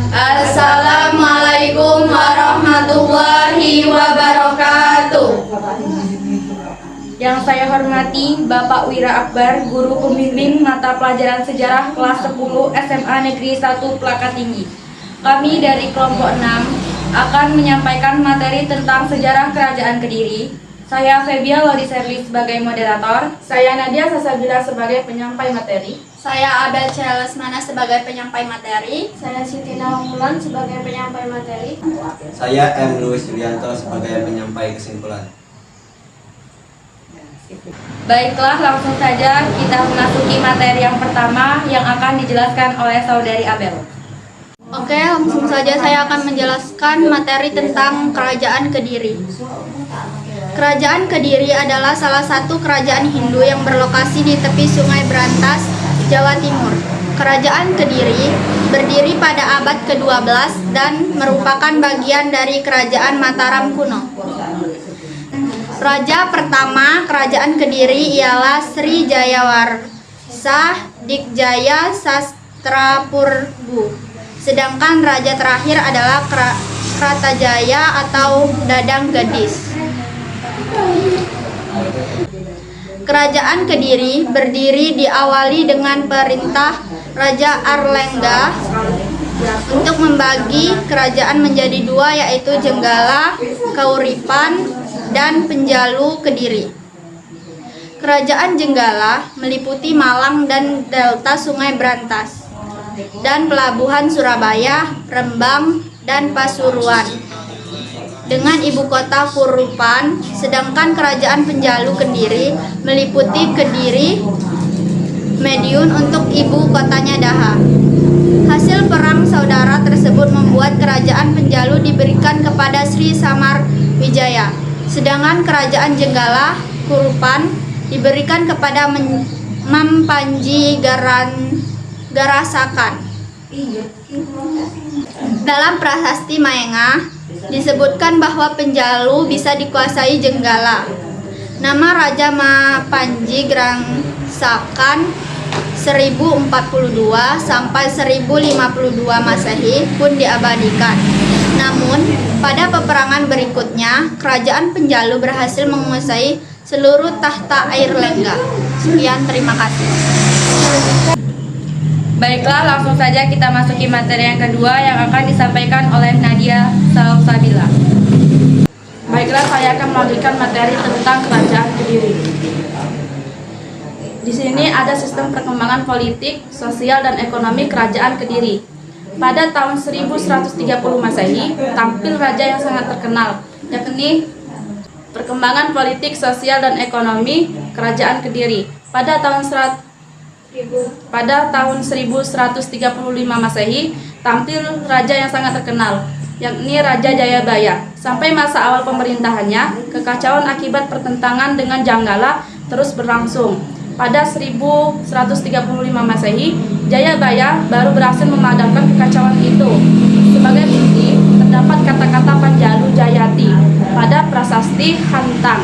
Assalamualaikum warahmatullahi wabarakatuh. Yang saya hormati Bapak Wira Akbar, Guru Pembimbing Mata Pelajaran Sejarah kelas 10 SMA Negeri 1 Plaka Tinggi. Kami dari kelompok 6 akan menyampaikan materi tentang sejarah Kerajaan Kediri. Saya Febia Lodi Serli sebagai moderator. Saya Nadia Sasabila sebagai penyampai materi. Saya Abel Celesmana sebagai penyampai materi. Saya Siti Nawangwulan sebagai penyampai materi. Saya M. Louis Yulianto sebagai penyampai kesimpulan. Baiklah, langsung saja kita memasuki materi yang pertama yang akan dijelaskan oleh Saudari Abel. Oke, langsung saja saya akan menjelaskan materi tentang Kerajaan Kediri. Kerajaan Kediri adalah salah satu kerajaan Hindu yang berlokasi di tepi Sungai Brantas, Jawa Timur. Kerajaan Kediri berdiri pada abad ke-12 dan merupakan bagian dari Kerajaan Mataram kuno. Raja pertama Kerajaan Kediri ialah Sri Jayawarsa Dikjaya Sastrapurbu. Sedangkan raja terakhir adalah Kratajaya atau Dadang Gadis. Kerajaan Kediri berdiri diawali dengan perintah Raja Arlengga untuk membagi kerajaan menjadi dua, yaitu Jenggala, Kauripan, dan Penjalu Kediri. Kerajaan Jenggala meliputi Malang dan delta Sungai Brantas, dan pelabuhan Surabaya, Rembang, dan Pasuruan dengan ibu kota Kurupan, sedangkan kerajaan Penjalu Kediri meliputi Kediri, Madiun untuk ibu kotanya Daha. Hasil perang saudara tersebut membuat kerajaan Penjalu diberikan kepada Sri Samar Wijaya, sedangkan kerajaan Jenggala Kurupan diberikan kepada Mampanji Garasakan. Dalam prasasti Maenga disebutkan bahwa Penjalu bisa dikuasai Jenggala. Nama Raja Mampanji Garasakan 1042 sampai 1052 Masehi pun diabadikan. Namun, pada peperangan berikutnya, kerajaan Penjalu berhasil menguasai seluruh tahta air Lengga. Sekian, terima kasih. Baiklah, langsung saja kita masuki materi yang kedua yang akan disampaikan oleh Nadia Salsabila. Baiklah, saya akan melanjutkan materi tentang Kerajaan Kediri. Di sini ada sistem perkembangan politik, sosial, dan ekonomi Kerajaan Kediri. Pada tahun 1130 Masehi, tampil raja yang sangat terkenal, yakni perkembangan politik, sosial, dan ekonomi Kerajaan Kediri. Pada tahun 1135 Masehi, tampil raja yang sangat terkenal, yakni Raja Jayabaya. Sampai masa awal pemerintahannya, kekacauan akibat pertentangan dengan Janggala terus berlangsung. Pada 1135 Masehi, Jayabaya baru berhasil memadamkan kekacauan itu. Sebagai bukti, terdapat kata-kata Panjalu Jayati pada prasasti Hantang.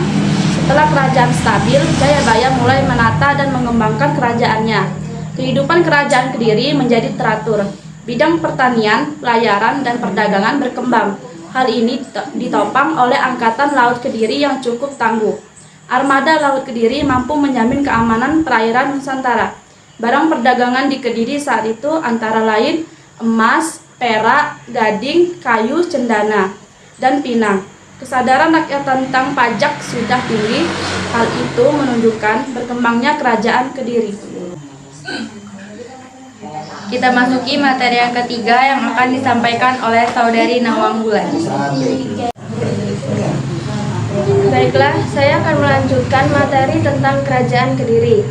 Setelah kerajaan stabil, Jayabaya mulai menata dan mengembangkan kerajaannya. Kehidupan Kerajaan Kediri menjadi teratur. Bidang pertanian, pelayaran, dan perdagangan berkembang. Hal ini ditopang oleh Angkatan Laut Kediri yang cukup tangguh. Armada Laut Kediri mampu menjamin keamanan perairan Nusantara. Barang perdagangan di Kediri saat itu antara lain emas, perak, gading, kayu, cendana, dan pinang. Kesadaran rakyat tentang pajak sudah tinggi. Hal itu menunjukkan berkembangnya Kerajaan Kediri. Kita masuki materi yang ketiga yang akan disampaikan oleh Saudari Nawangwulan. Baiklah, saya akan melanjutkan materi tentang Kerajaan Kediri.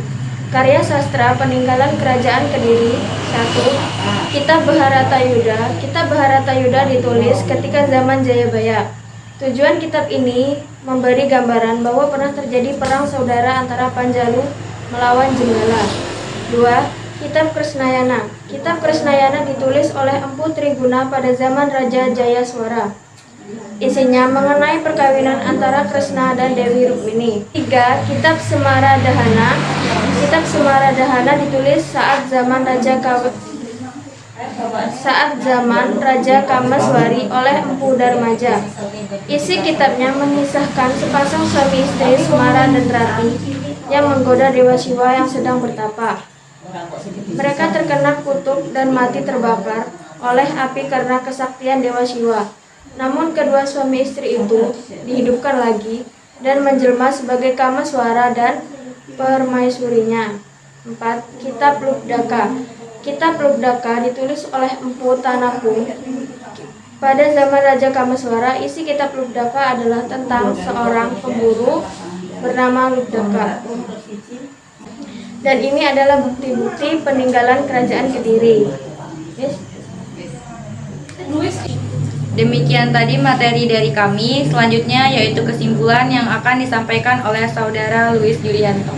Karya sastra peninggalan Kerajaan Kediri 1. Kitab Bharatayuda. Kitab Bharatayuda ditulis ketika zaman Jayabaya. Tujuan kitab ini memberi gambaran bahwa pernah terjadi perang saudara antara Panjalu melawan Jenggala. 2. Kitab Krisnayana. Kitab Krisnayana ditulis oleh Empu Triguna pada zaman Raja Jayaswara. Isinya mengenai perkawinan antara Kresna dan Dewi Rukmini. 3. Kitab Semaradahana. Kitab Semaradahana ditulis saat zaman Raja saat zaman Raja Kameswari oleh Empu Darmaja. Isi kitabnya mengisahkan sepasang suami istri Semara dan Rati yang menggoda Dewa Siwa yang sedang bertapa. Mereka terkena kutuk dan mati terbakar oleh api karena kesaktian Dewa Siwa. Namun kedua suami istri itu dihidupkan lagi dan menjelma sebagai Kameswara dan permaisurinya. 4. Kitab Lubdaka. Kitab Lubdaka ditulis oleh Empu Tanapung. Pada zaman Raja Kameswara, isi kitab Lubdaka adalah tentang seorang pemburu bernama Lubdaka. Dan ini adalah bukti-bukti peninggalan kerajaan Kediri. Demikian tadi materi dari kami. Selanjutnya yaitu kesimpulan yang akan disampaikan oleh Saudara Luis Julianto.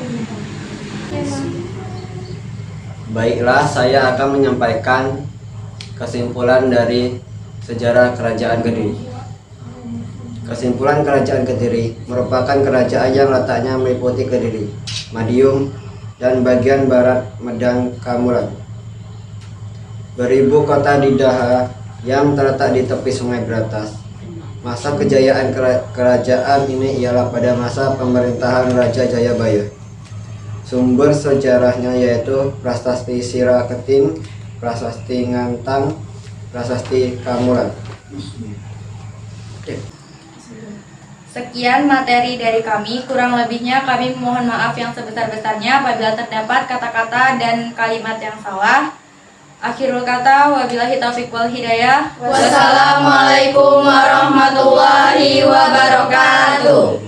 Baiklah, saya akan menyampaikan kesimpulan dari sejarah Kerajaan Kediri. Kesimpulan Kerajaan Kediri merupakan kerajaan yang letaknya meliputi Kediri, Madiun, dan bagian barat Medang Kamuran. Beribu kota di Daha yang terletak di tepi Sungai Beratas. Masa kejayaan kerajaan ini ialah pada masa pemerintahan Raja Jayabaya. Sumber sejarahnya yaitu Prasasti Siraketing, Prasasti Ngantang, Prasasti Kamuran. Sekian materi dari kami, kurang lebihnya kami mohon maaf yang sebesar-besarnya apabila terdapat kata-kata dan kalimat yang salah. Akhirul kata, wabillahi taufiq wal hidayah. Wassalamualaikum warahmatullahi wabarakatuh.